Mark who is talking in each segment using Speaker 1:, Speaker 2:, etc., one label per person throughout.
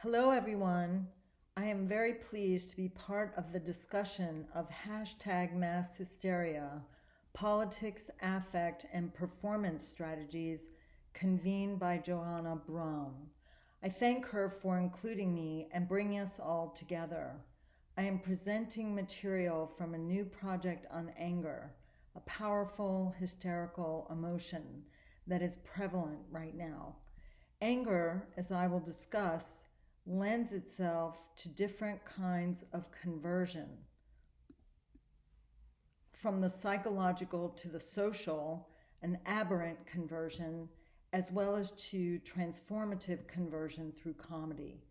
Speaker 1: Hello, everyone. I am very pleased to be part of the discussion of #masshysteria, politics, affect, and performance strategies convened by Joanna Braun. I thank her for including me and bringing us all together. I am presenting material from a new project on anger, a powerful, hysterical emotion that is prevalent right now. Anger, as I will discuss, lends itself to different kinds of conversion, from the psychological to the social, an aberrant conversion, as well as to transformative conversion through comedy.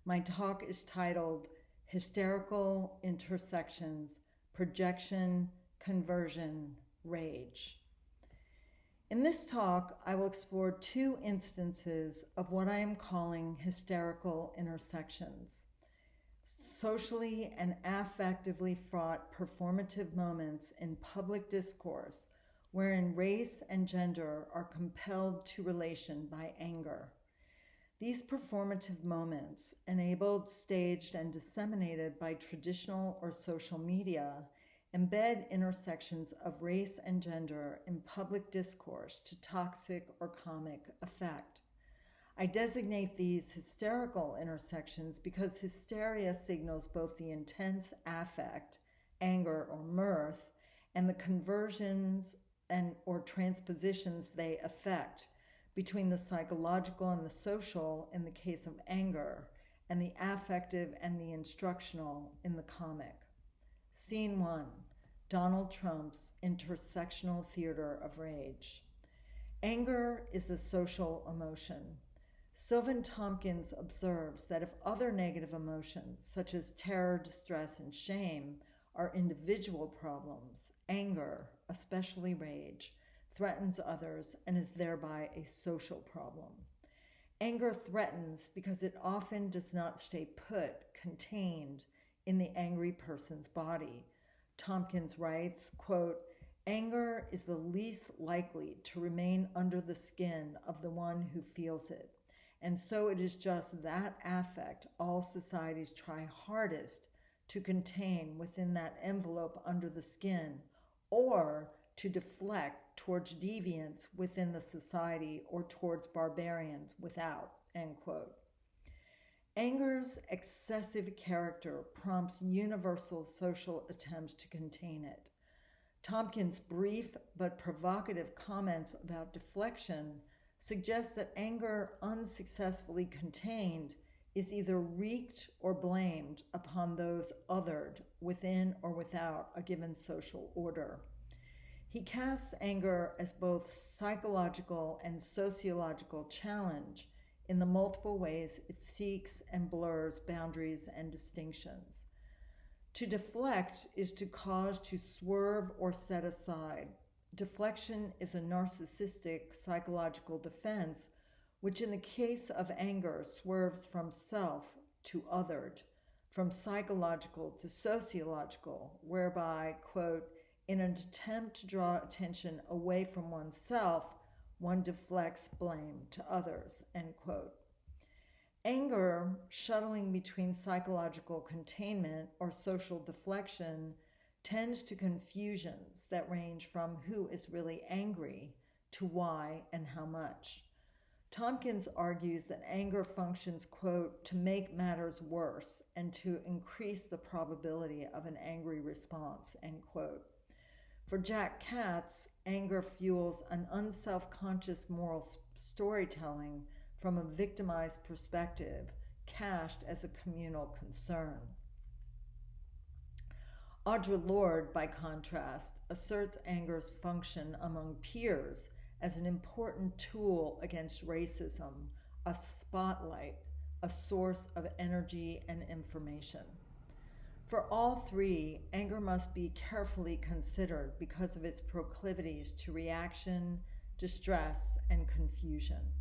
Speaker 1: My talk is titled Hysterical Intersections, Projection, Conversion, Rage. In this talk, I will explore two instances of what I am calling hysterical intersections: socially and affectively fraught performative moments in public discourse wherein race and gender are compelled to relation by anger. These performative moments, enabled, staged, and disseminated by traditional or social media, embed intersections of race and gender in public discourse to toxic or comic effect. I designate these hysterical intersections because hysteria signals both the intense affect, anger or mirth, and the conversions and or transpositions they affect between the psychological and the social in the case of anger, and the affective and the instructional in the comic. Scene 1, Donald Trump's intersectional theater of rage. Anger is a social emotion. Sylvan Tompkins observes that if other negative emotions, such as terror, distress, and shame, are individual problems, anger, especially rage, threatens others and is thereby a social problem. Anger threatens because it often does not stay put, contained, in the angry person's body. Tompkins writes, quote, "Anger is the least likely to remain under the skin of the one who feels it. And so it is just that affect all societies try hardest to contain within that envelope under the skin, or to deflect towards deviance within the society or towards barbarians without," end quote. Anger's excessive character prompts universal social attempts to contain it. Tompkins' brief but provocative comments about deflection suggest that anger unsuccessfully contained is either wreaked or blamed upon those othered within or without a given social order. He casts anger as both psychological and sociological challenge in the multiple ways it seeks and blurs boundaries and distinctions. To deflect is to cause to swerve or set aside. Deflection is a narcissistic psychological defense, which in the case of anger swerves from self to othered, from psychological to sociological, whereby, quote, in an attempt to draw attention away from oneself, one deflects blame to others, end quote. Anger, shuttling between psychological containment or social deflection, tends to confusions that range from who is really angry to why and how much. Tompkins argues that anger functions, quote, to make matters worse and to increase the probability of an angry response, end quote. For Jack Katz, anger fuels an unself-conscious moral storytelling from a victimized perspective, cast as a communal concern. Audre Lorde, by contrast, asserts anger's function among peers as an important tool against racism, a spotlight, a source of energy and information. For all three, anger must be carefully considered because of its proclivities to reaction, distress, and confusion.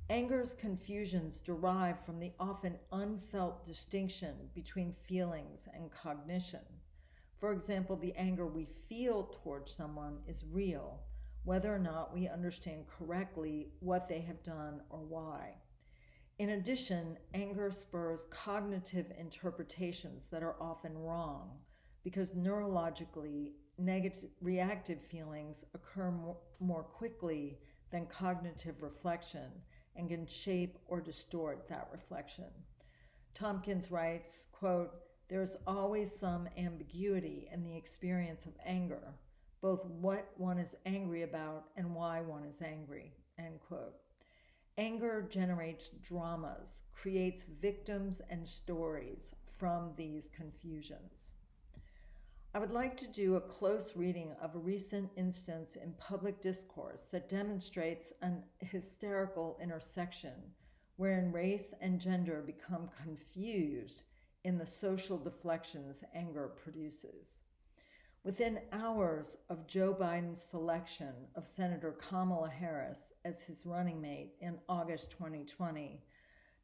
Speaker 1: Anger's confusions derive from the often unfelt distinction between feelings and cognition. For example, the anger we feel towards someone is real, whether or not we understand correctly what they have done or why. In addition, anger spurs cognitive interpretations that are often wrong because neurologically negative reactive feelings occur more quickly than cognitive reflection and can shape or distort that reflection. Tompkins writes, quote, "There's always some ambiguity in the experience of anger, both what one is angry about and why one is angry," end quote. Anger generates dramas, creates victims and stories from these confusions. I would like to do a close reading of a recent instance in public discourse that demonstrates an hysterical intersection wherein race and gender become confused in the social deflections anger produces. Within hours of Joe Biden's selection of Senator Kamala Harris as his running mate in August 2020,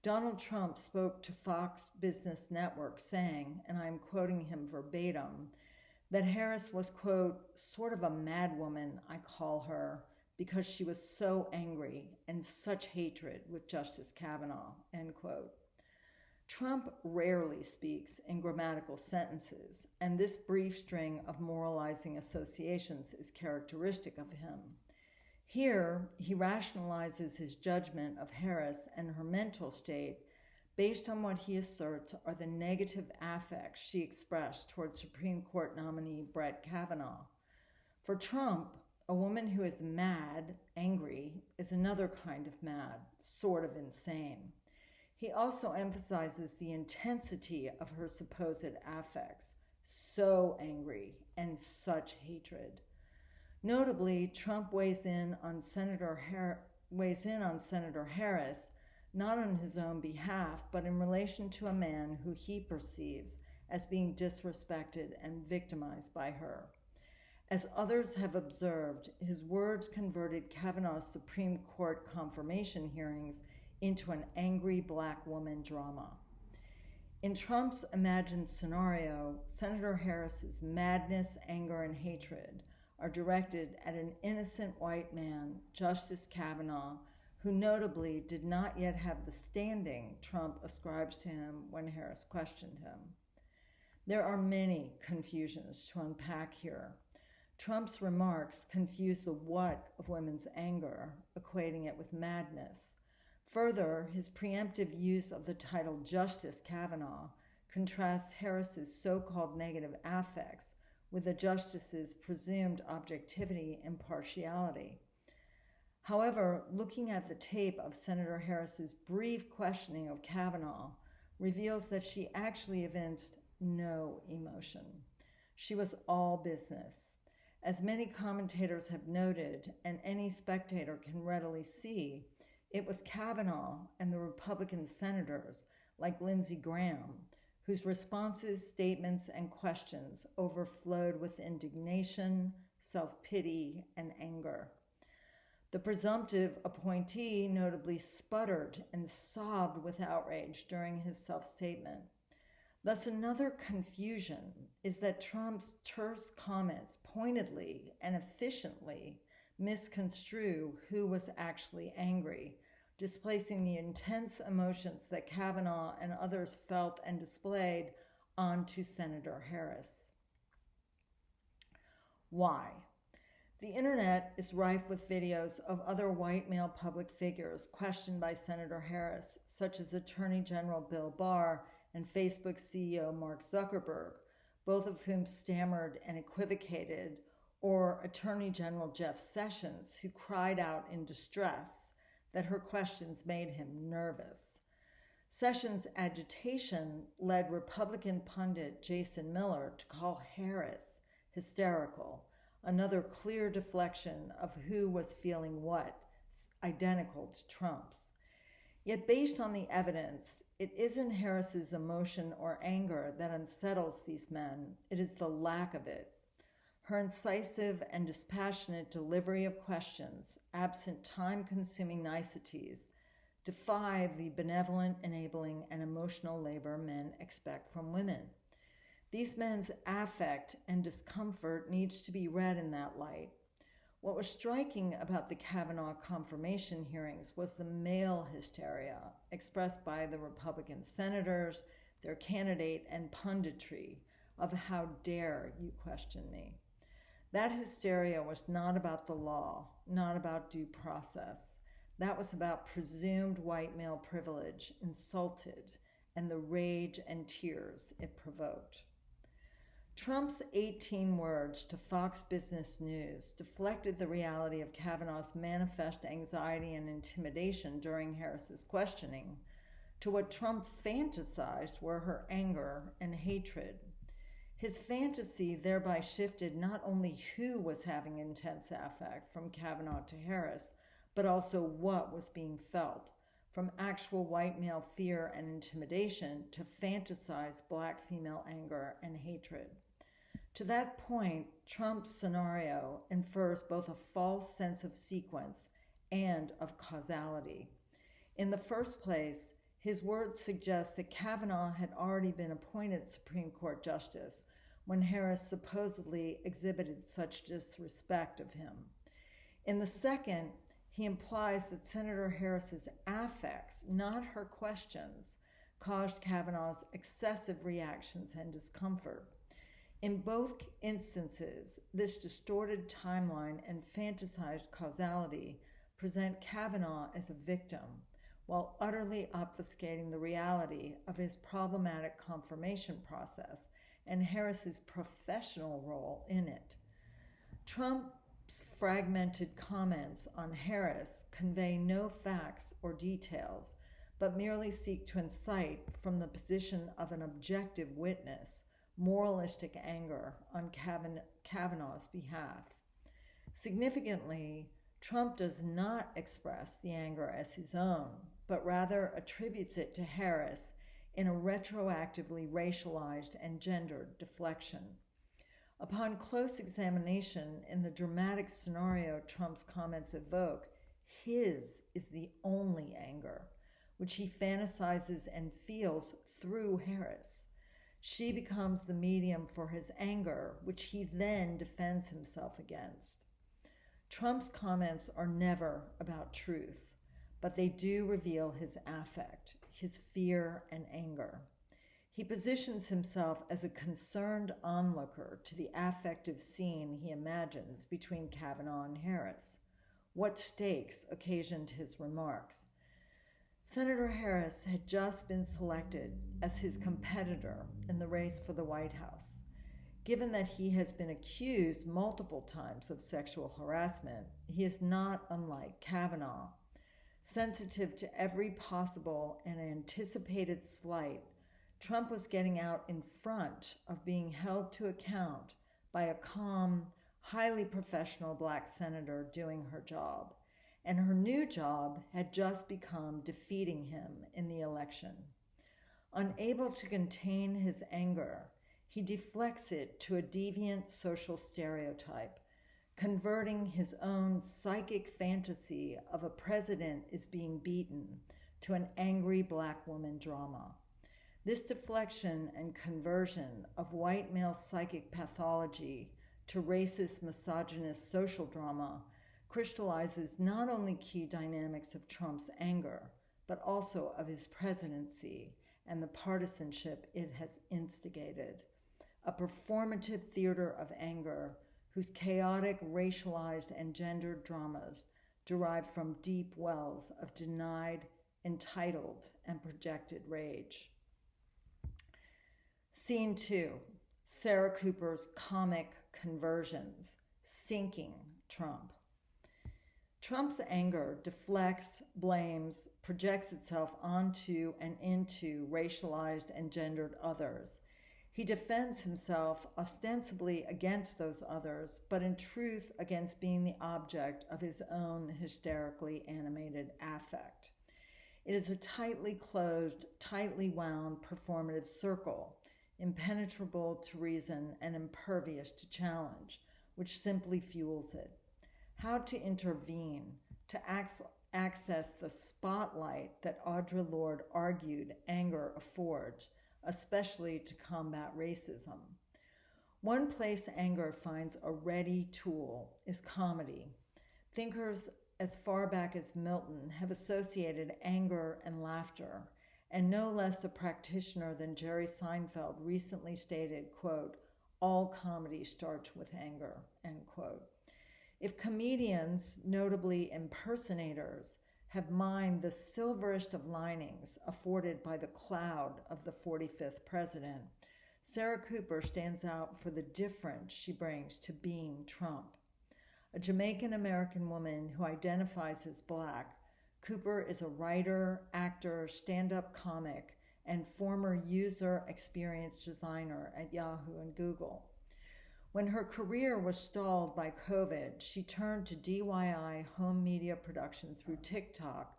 Speaker 1: Donald Trump spoke to Fox Business Network saying, and I'm quoting him verbatim, that Harris was, quote, "sort of a madwoman, I call her, because she was so angry and such hatred with Justice Kavanaugh," end quote. Trump rarely speaks in grammatical sentences, and this brief string of moralizing associations is characteristic of him. Here, he rationalizes his judgment of Harris and her mental state based on what he asserts are the negative affects she expressed toward Supreme Court nominee Brett Kavanaugh. For Trump, a woman who is mad, angry, is another kind of mad, sort of insane. He also emphasizes the intensity of her supposed affects, so angry and such hatred. Notably, Trump weighs in on Senator Harris, not on his own behalf, but in relation to a man who he perceives as being disrespected and victimized by her. As others have observed, his words converted Kavanaugh's Supreme Court confirmation hearings into an angry black woman drama. In Trump's imagined scenario, Senator Harris's madness, anger, and hatred are directed at an innocent white man, Justice Kavanaugh, who notably did not yet have the standing Trump ascribes to him when Harris questioned him. There are many confusions to unpack here. Trump's remarks confuse the what of women's anger, equating it with madness. Further, his preemptive use of the title Justice Kavanaugh contrasts Harris's so-called negative affects with the justice's presumed objectivity and partiality. However, looking at the tape of Senator Harris's brief questioning of Kavanaugh reveals that she actually evinced no emotion. She was all business. As many commentators have noted, and any spectator can readily see, it was Kavanaugh and the Republican senators, like Lindsey Graham, whose responses, statements, and questions overflowed with indignation, self-pity, and anger. The presumptive appointee notably sputtered and sobbed with outrage during his self-statement. Thus, another confusion is that Trump's terse comments pointedly and efficiently misconstrue who was actually angry, displacing the intense emotions that Kavanaugh and others felt and displayed onto Senator Harris. Why? The internet is rife with videos of other white male public figures questioned by Senator Harris, such as Attorney General Bill Barr and Facebook CEO Mark Zuckerberg, both of whom stammered and equivocated, or Attorney General Jeff Sessions, who cried out in distress that her questions made him nervous. Sessions' agitation led Republican pundit Jason Miller to call Harris hysterical, another clear deflection of who was feeling what, identical to Trump's. Yet based on the evidence, it isn't Harris's emotion or anger that unsettles these men, it is the lack of it. Her incisive and dispassionate delivery of questions, absent time-consuming niceties, defy the benevolent, enabling, and emotional labor men expect from women. These men's affect and discomfort needs to be read in that light. What was striking about the Kavanaugh confirmation hearings was the male hysteria expressed by the Republican senators, their candidate, and punditry of how dare you question me. That hysteria was not about the law, not about due process. That was about presumed white male privilege insulted and the rage and tears it provoked. Trump's 18 words to Fox Business News deflected the reality of Kavanaugh's manifest anxiety and intimidation during Harris's questioning to what Trump fantasized were her anger and hatred. His fantasy thereby shifted not only who was having intense affect from Kavanaugh to Harris, but also what was being felt, from actual white male fear and intimidation to fantasized black female anger and hatred. To that point, Trump's scenario infers both a false sense of sequence and of causality. In the first place, his words suggest that Kavanaugh had already been appointed Supreme Court Justice when Harris supposedly exhibited such disrespect of him. In the second, he implies that Senator Harris's affects, not her questions, caused Kavanaugh's excessive reactions and discomfort. In both instances, this distorted timeline and fantasized causality present Kavanaugh as a victim, while utterly obfuscating the reality of his problematic confirmation process and Harris's professional role in it. Trump's fragmented comments on Harris convey no facts or details, but merely seek to incite from the position of an objective witness moralistic anger on Kavanaugh's behalf. Significantly, Trump does not express the anger as his own, but rather attributes it to Harris in a retroactively racialized and gendered deflection. Upon close examination in the dramatic scenario Trump's comments evoke, his is the only anger, which he fantasizes and feels through Harris. She becomes the medium for his anger, which he then defends himself against. Trump's comments are never about truth, but they do reveal his affect, his fear and anger. He positions himself as a concerned onlooker to the affective scene he imagines between Kavanaugh and Harris. What stakes occasioned his remarks? Senator Harris had just been selected as his competitor in the race for the White House. Given that he has been accused multiple times of sexual harassment, he is not unlike Kavanaugh. Sensitive to every possible and anticipated slight, Trump was getting out in front of being held to account by a calm, highly professional black senator doing her job. And her new job had just become defeating him in the election. Unable to contain his anger, he deflects it to a deviant social stereotype, converting his own psychic fantasy of a president is being beaten to an angry black woman drama. This deflection and conversion of white male psychic pathology to racist, misogynist social drama crystallizes not only key dynamics of Trump's anger, but also of his presidency and the partisanship it has instigated. A performative theater of anger whose chaotic, racialized, and gendered dramas derive from deep wells of denied, entitled, and projected rage. Scene 2, Sarah Cooper's comic conversions, sinking Trump. Trump's anger deflects, blames, projects itself onto and into racialized and gendered others. He defends himself ostensibly against those others, but in truth against being the object of his own hysterically animated affect. It is a tightly closed, tightly wound performative circle, impenetrable to reason and impervious to challenge, which simply fuels it. How to intervene, to access the spotlight that Audre Lorde argued anger affords, especially to combat racism. One place anger finds a ready tool is comedy. Thinkers as far back as Milton have associated anger and laughter, and no less a practitioner than Jerry Seinfeld recently stated, quote, "All comedy starts with anger," end quote. If comedians, notably impersonators, have mined the silverest of linings afforded by the cloud of the 45th president, Sarah Cooper stands out for the difference she brings to being Trump. A Jamaican-American woman who identifies as Black, Cooper is a writer, actor, stand-up comic, and former user experience designer at Yahoo and Google. When her career was stalled by COVID, she turned to DIY home media production through TikTok,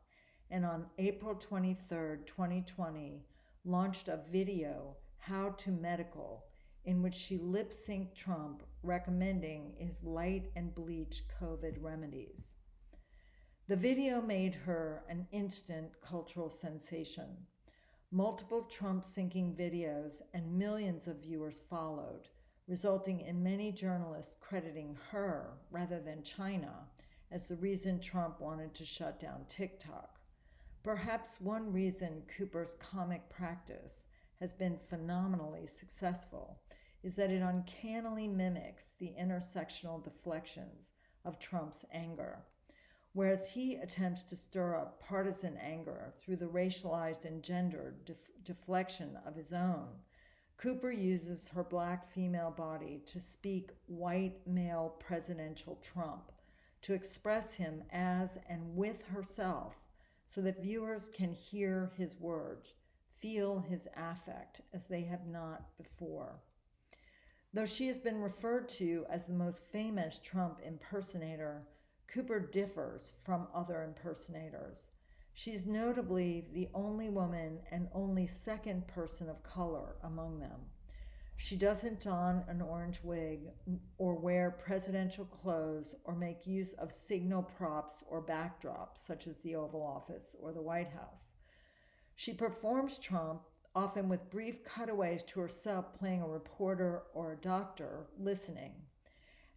Speaker 1: and on April 23, 2020, launched a video, How to Medical, in which she lip-synced Trump recommending his light and bleach COVID remedies. The video made her an instant cultural sensation. Multiple Trump-syncing videos and millions of viewers followed, resulting in many journalists crediting her, rather than China, as the reason Trump wanted to shut down TikTok. Perhaps one reason Cooper's comic practice has been phenomenally successful is that it uncannily mimics the intersectional deflections of Trump's anger. Whereas he attempts to stir up partisan anger through the racialized and gendered deflection of his own, Cooper uses her Black female body to speak white male presidential Trump, to express him as and with herself so that viewers can hear his words, feel his affect as they have not before. Though she has been referred to as the most famous Trump impersonator, Cooper differs from other impersonators. She's notably the only woman and only second person of color among them. She doesn't don an orange wig or wear presidential clothes or make use of signal props or backdrops such as the Oval Office or the White House. She performs Trump, often with brief cutaways to herself playing a reporter or a doctor listening.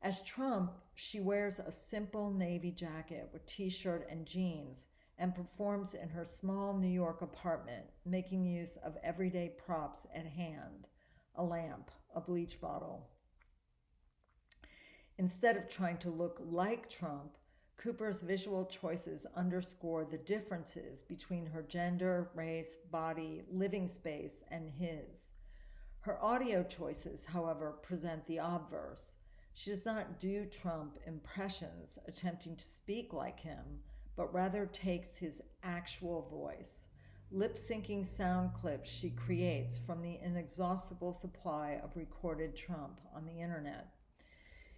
Speaker 1: As Trump, she wears a simple navy jacket with t-shirt and jeans and performs in her small New York apartment, making use of everyday props at hand, a lamp, a bleach bottle. Instead of trying to look like Trump, Cooper's visual choices underscore the differences between her gender, race, body, living space, and his. Her audio choices, however, present the obverse. She does not do Trump impressions attempting to speak like him, but rather takes his actual voice, lip-syncing sound clips she creates from the inexhaustible supply of recorded Trump on the internet.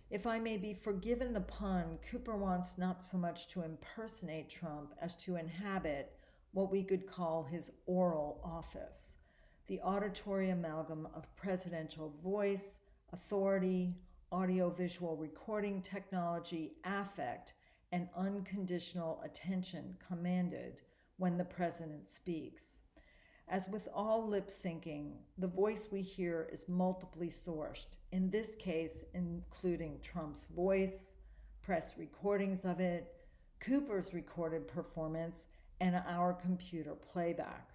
Speaker 1: If I may be forgiven the pun, Cooper wants not so much to impersonate Trump as to inhabit what we could call his oral office, the auditory amalgam of presidential voice, authority, audiovisual recording technology, affect, and unconditional attention commanded when the president speaks. As with all lip syncing, the voice we hear is multiply sourced, in this case including Trump's voice, press recordings of it, Cooper's recorded performance, and our computer playback.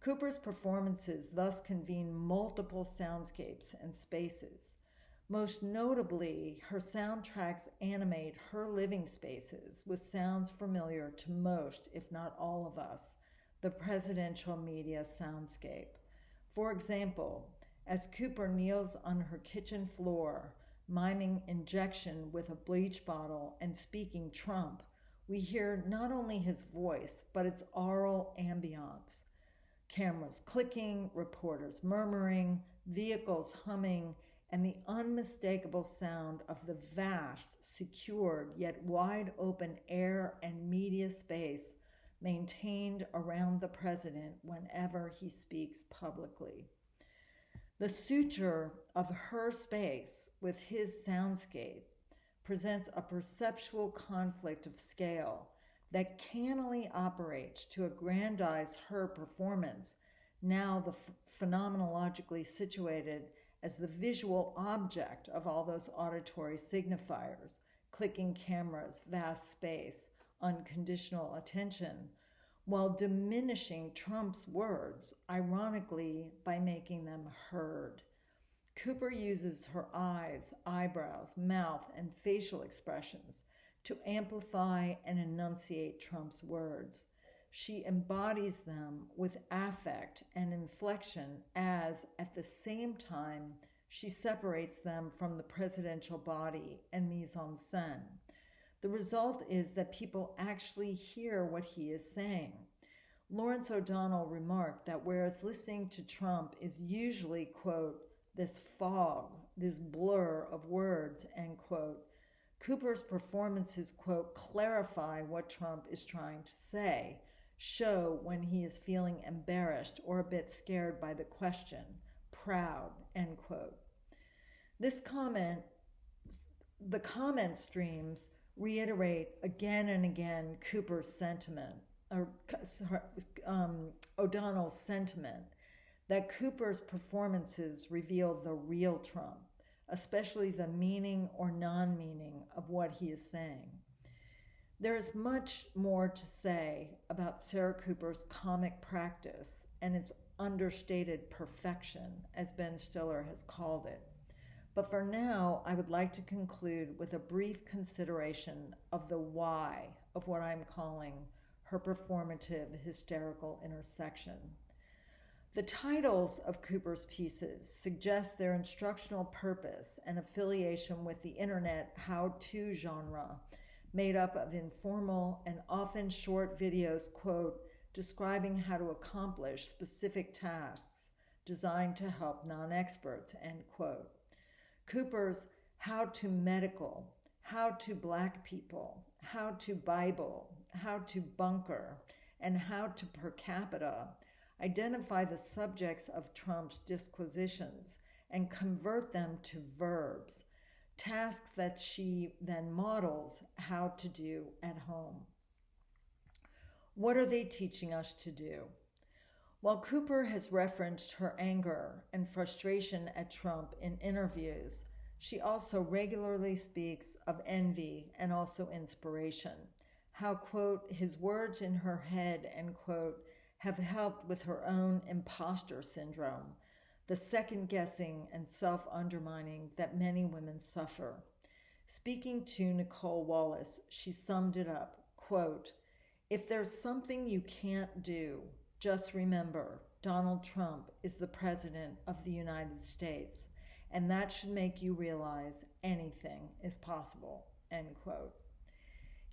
Speaker 1: Cooper's performances thus convene multiple soundscapes and spaces. Most notably, her soundtracks animate her living spaces with sounds familiar to most, if not all of us, the presidential media soundscape. For example, as Cooper kneels on her kitchen floor, miming injection with a bleach bottle and speaking Trump, we hear not only his voice, but its aural ambiance. Cameras clicking, reporters murmuring, vehicles humming, and the unmistakable sound of the vast, secured, yet wide open air and media space maintained around the president whenever he speaks publicly. The suture of her space with his soundscape presents a perceptual conflict of scale that cannily operates to aggrandize her performance, now the phenomenologically situated as the visual object of all those auditory signifiers, clicking cameras, vast space, unconditional attention, while diminishing Trump's words, ironically, by making them heard. Cooper uses her eyes, eyebrows, mouth, and facial expressions to amplify and enunciate Trump's words. She embodies them with affect and inflection as, at the same time, she separates them from the presidential body and mise-en-scène. The result is that people actually hear what he is saying. Lawrence O'Donnell remarked that whereas listening to Trump is usually, quote, this fog, this blur of words, end quote, Cooper's performances, quote, clarify what Trump is trying to say, show when he is feeling embarrassed or a bit scared by the question, proud, end quote. The comment streams reiterate again and again Cooper's sentiment, or O'Donnell's sentiment, that Cooper's performances reveal the real Trump, especially the meaning or non-meaning of what he is saying. There is much more to say about Sarah Cooper's comic practice and its understated perfection, as Ben Stiller has called it. But for now, I would like to conclude with a brief consideration of the why of what I'm calling her performative hysterical intersection. The titles of Cooper's pieces suggest their instructional purpose and affiliation with the internet how-to genre, made up of informal and often short videos, quote, describing how to accomplish specific tasks designed to help non-experts, end quote. Cooper's how to medical, how to black people, how to Bible, how to bunker, and how to per capita identify the subjects of Trump's disquisitions and convert them to verbs, tasks that she then models how to do at home. What are they teaching us to do? While Cooper has referenced her anger and frustration at Trump in interviews, she also regularly speaks of envy and also inspiration. How, quote, his words in her head, end quote, have helped with her own imposter syndrome, the second-guessing and self-undermining that many women suffer. Speaking to Nicole Wallace, she summed it up, quote, if there's something you can't do, just remember, Donald Trump is the President of the United States, and that should make you realize anything is possible, end quote.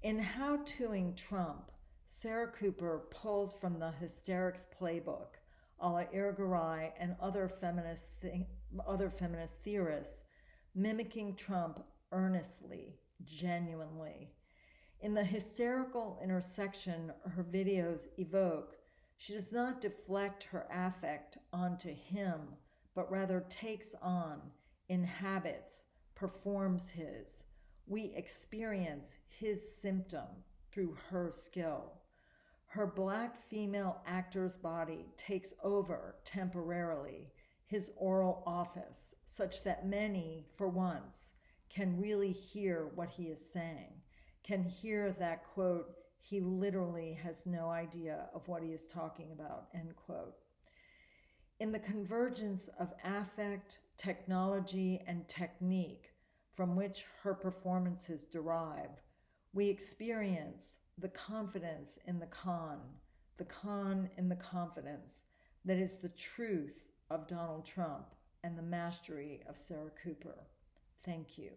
Speaker 1: In How Toing Trump, Sarah Cooper pulls from the hysterics playbook, a la Irigaray and other feminist theorists, mimicking Trump earnestly, genuinely. In the hysterical intersection her videos evoke, she does not deflect her affect onto him, but rather takes on, inhabits, performs his. We experience his symptom through her skill. Her black female actor's body takes over temporarily his oral office, such that many, for once, can really hear what he is saying, can hear that, quote, he literally has no idea of what he is talking about, end quote. In the convergence of affect, technology, and technique from which her performances derive, we experience the confidence in the con in the confidence that is the truth of Donald Trump and the mastery of Sarah Cooper. Thank you.